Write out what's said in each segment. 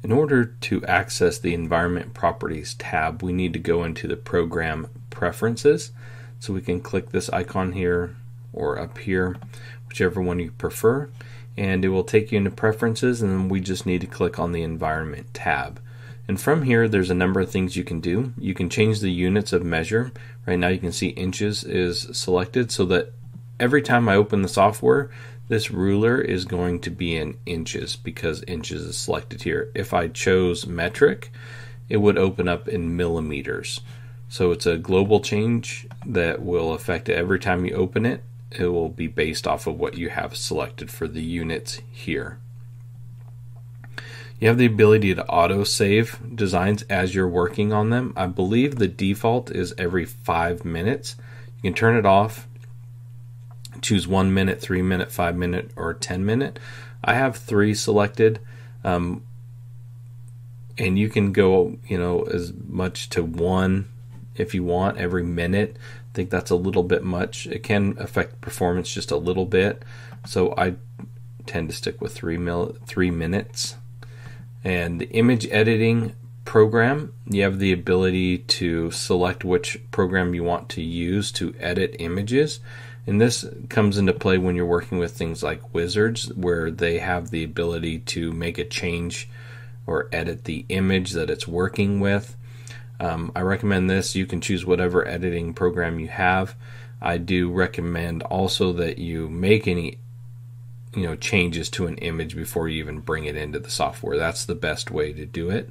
In order to access the Environment Properties tab, we need to go into the Program Preferences. So we can click this icon here or up here, whichever one you prefer, and it will take you into Preferences, and then we just need to click on the Environment tab. And from here, there's a number of things you can do. You can change the units of measure. Right now you can see inches is selected, so that every time I open the software, this ruler is going to be in inches because inches is selected here. If I chose metric, it would open up in millimeters. So it's a global change that will affect it every time you open it. It will be based off of what you have selected for the units here. You have the ability to auto-save designs as you're working on them. I believe the default is every 5 minutes. You can turn it off, choose 1 minute, 3 minute, 5 minute, or 10 minute. I have 3 selected, and you can go, as much to 1 if you want every minute. I think that's a little bit much. It can affect performance just a little bit, so I tend to stick with 3 minutes. And the image editing program, you have the ability to select which program you want to use to edit images. And this comes into play when you're working with things like wizards, where they have the ability to make a change or edit the image that it's working with. I recommend this. You can choose whatever editing program you have. I do recommend also that you make any changes to an image before you even bring it into the software. That's the best way to do it.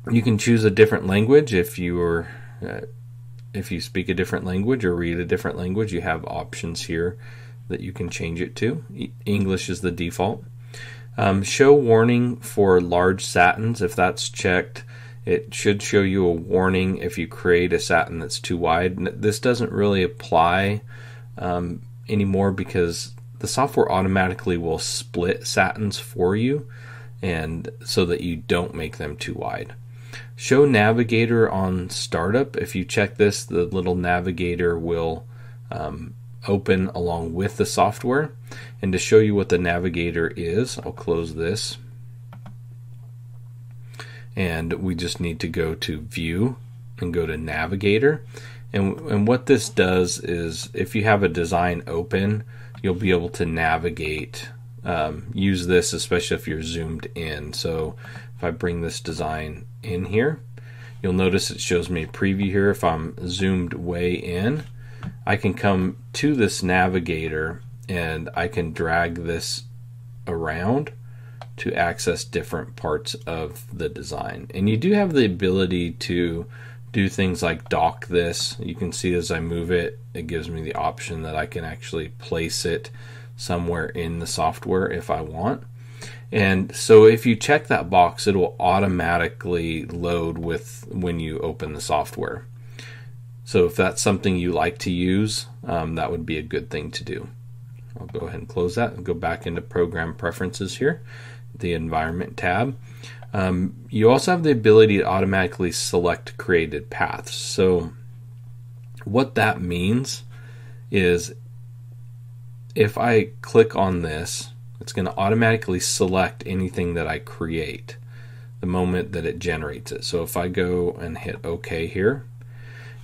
You can choose a different language if you speak a different language or read a different language. You have options here that you can change it to. English is the default. Show warning for large satins. If that's checked, it should show you a warning if you create a satin that's too wide. This doesn't really apply anymore because the software automatically will split satins for you, and so that you don't make them too wide. Show navigator on startup. If you check this, the little navigator will open along with the software. And to show you what the navigator is, I'll close this. And we just need to go to View and go to Navigator. And what this does is, if you have a design open, you'll be able to navigate, use this, especially if you're zoomed in. So if I bring this design in here, you'll notice it shows me a preview here. If I'm zoomed way in, I can come to this navigator and I can drag this around to access different parts of the design. And you do have the ability to do things like dock this. You can see as I move it, it gives me the option that I can actually place it somewhere in the software if I want. And so if you check that box, it will automatically load with when you open the software. So if that's something you like to use, that would be a good thing to do. I'll go ahead and close that and go back into Program Preferences here, the Environment tab. You also have the ability to automatically select created paths. So what that means is if I click on this, it's going to automatically select anything that I create the moment that it generates it. So if I go and hit OK here,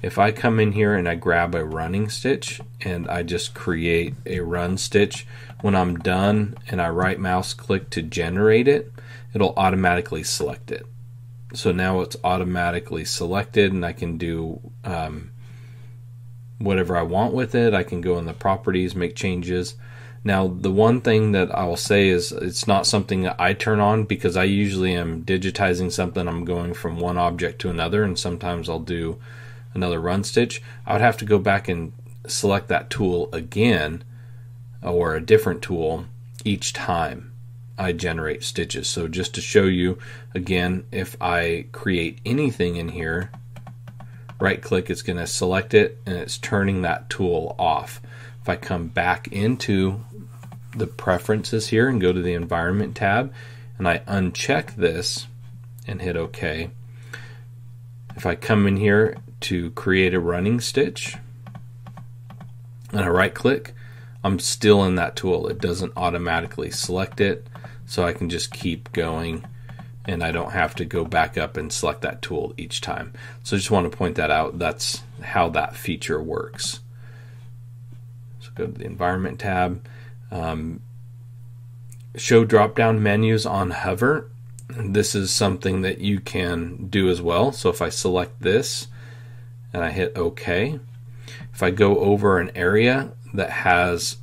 if I come in here and I grab a running stitch and I just create a run stitch, when I'm done and I right mouse click to generate it, it'll automatically select it. So now it's automatically selected and I can do whatever I want with it. I can go in the properties, make changes. Now the one thing that I will say is it's not something that I turn on, because I usually am digitizing something. I'm going from one object to another, and sometimes I'll do another run stitch. I would have to go back and select that tool again, or a different tool each time I generate stitches. So just to show you again, if I create anything in here, right click, it's going to select it and it's turning that tool off. If I come back into the preferences here and go to the Environment tab and I uncheck this and hit OK, if I come in here to create a running stitch and I right click, I'm still in that tool. It doesn't automatically select it. so I can just keep going and I don't have to go back up and select that tool each time. So I just want to point that out. That's how that feature works. So go to the Environment tab. Show drop-down menus on hover. This is something that you can do as well. So if I select this and I hit OK, if I go over an area that has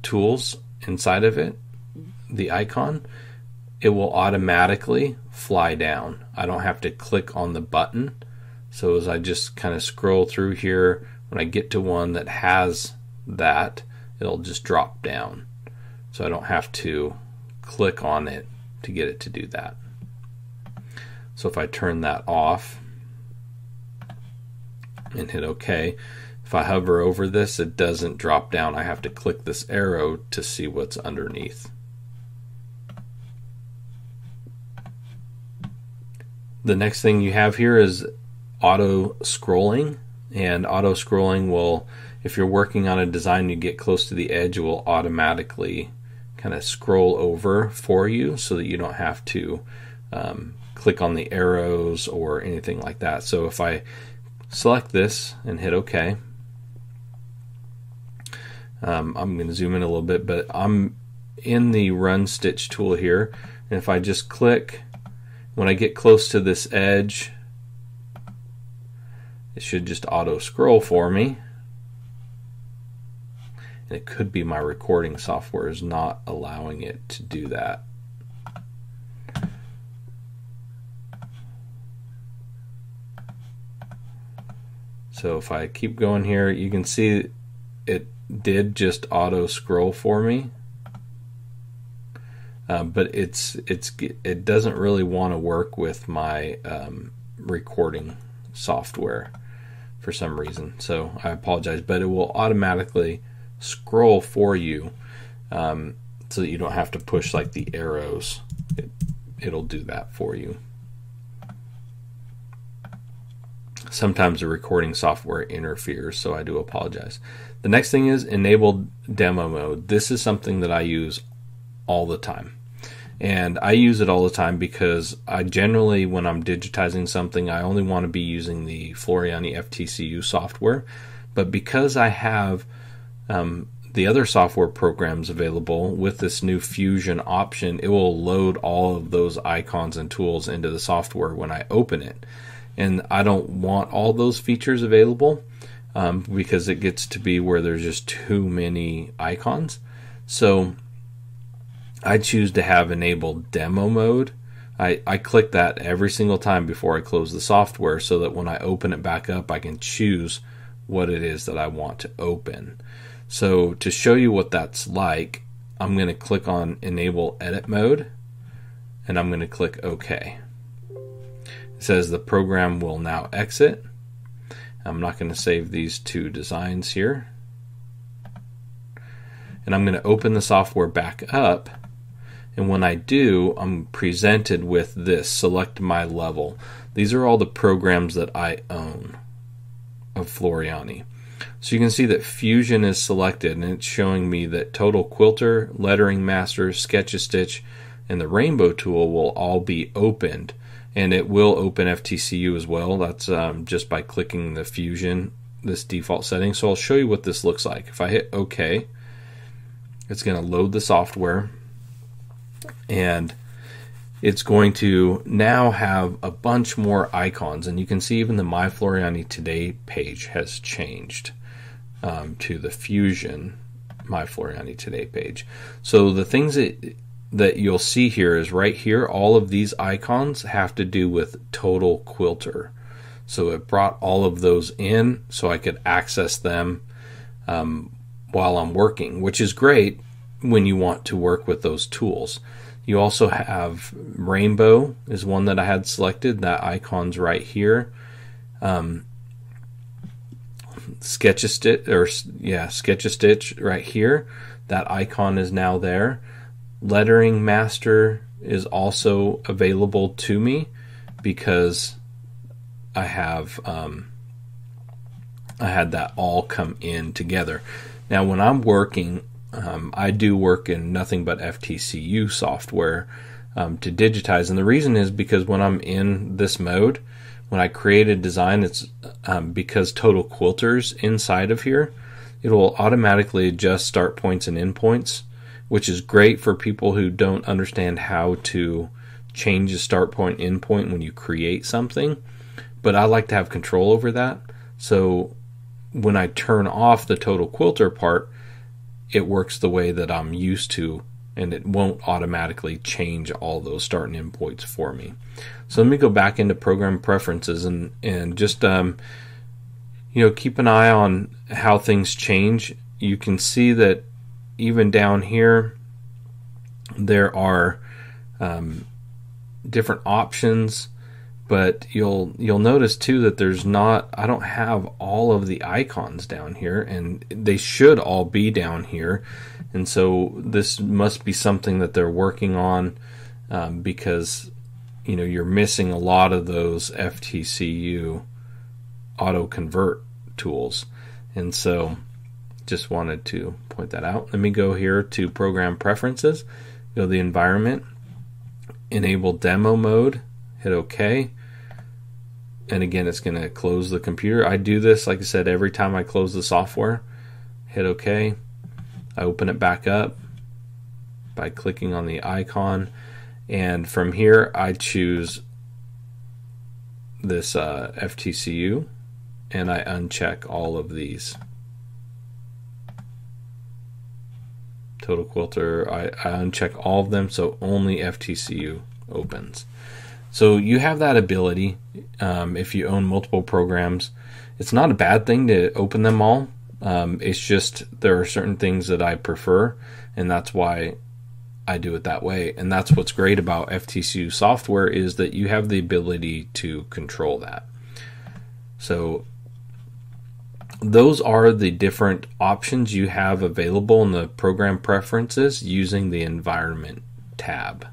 tools inside of it, the icon, it will automatically fly down. I don't have to click on the button. So as I just kind of scroll through here, when I get to one that has that, it'll just drop down. So I don't have to click on it to get it to do that. So if I turn that off and hit OK, if I hover over this, it doesn't drop down. I have to click this arrow to see what's underneath. The next thing you have here is auto scrolling, and auto scrolling will, if you're working on a design, you get close to the edge, it will automatically kind of scroll over for you so that you don't have to click on the arrows or anything like that. So if I select this and hit OK, I'm going to zoom in a little bit, but I'm in the Run Stitch tool here, and if I just click, when I get close to this edge, it should just auto scroll for me. And it could be my recording software is not allowing it to do that. So if I keep going here, you can see it did just auto scroll for me. But it doesn't really want to work with my recording software for some reason. So I apologize, but it will automatically scroll for you so that you don't have to push like the arrows. It'll do that for you. Sometimes the recording software interferes, so I do apologize. The next thing is enable demo mode. This is something that I use all the time. And I use it all the time because I generally, when I'm digitizing something, I only want to be using the Floriani FTC-U software. But because I have the other software programs available with this new Fusion option, it will load all of those icons and tools into the software when I open it. And I don't want all those features available because it gets to be where there's just too many icons. So I choose to have enabled demo mode. I click that every single time before I close the software so that when I open it back up, I can choose what it is that I want to open. So to show you what that's like, I'm going to click on enable edit mode and I'm going to click OK. It says the program will now exit. I'm not going to save these two designs here. And I'm going to open the software back up. And when I do, I'm presented with this, select my level. These are all the programs that I own of Floriani. So you can see that Fusion is selected and it's showing me that Total Quilter, Lettering Master, Sketch-A-Stitch, and the Rainbow tool will all be opened. And it will open FTCU as well. That's just by clicking the Fusion, this default setting. So I'll show you what this looks like. If I hit OK, it's going to load the software. And it's going to now have a bunch more icons, and you can see even the My Floriani Today page has changed to the Fusion My Floriani Today page. So the things that you'll see here is right here, all of these icons have to do with Total Quilter. So it brought all of those in so I could access them while I'm working, which is great when you want to work with those tools. You also have Rainbow is one that I had selected. That icon's right here. Sketch-A-Stitch right here. That icon is now there. Lettering Master is also available to me because I have I had that all come in together. Now when I'm working, I do work in nothing but FTCU software to digitize, and the reason is because when I'm in this mode, when I create a design, it's because Total Quilter's inside of here, it will automatically adjust start points and end points, which is great for people who don't understand how to change the start point, end point when you create something. But I like to have control over that. So when I turn off the Total Quilter part, it works the way that I'm used to, and it won't automatically change all those start and end points for me. So let me go back into program preferences and just keep an eye on how things change. You can see that even down here there are different options, but you'll notice too that I don't have all of the icons down here, and they should all be down here. And so this must be something that they're working on, because you're missing a lot of those FTCU auto convert tools. And so just wanted to point that out. Let me go here to program preferences, go to the environment, enable demo mode, hit OK. And again, it's going to close the computer. I do this, like I said, every time I close the software. Hit OK. I open it back up by clicking on the icon. And from here, I choose this FTCU, and I uncheck all of these. Total Quilter, I uncheck all of them, so only FTCU opens. So you have that ability if you own multiple programs. It's not a bad thing to open them all. It's just there are certain things that I prefer, and that's why I do it that way. And that's what's great about FTCU software, is that you have the ability to control that. So those are the different options you have available in the program preferences using the environment tab.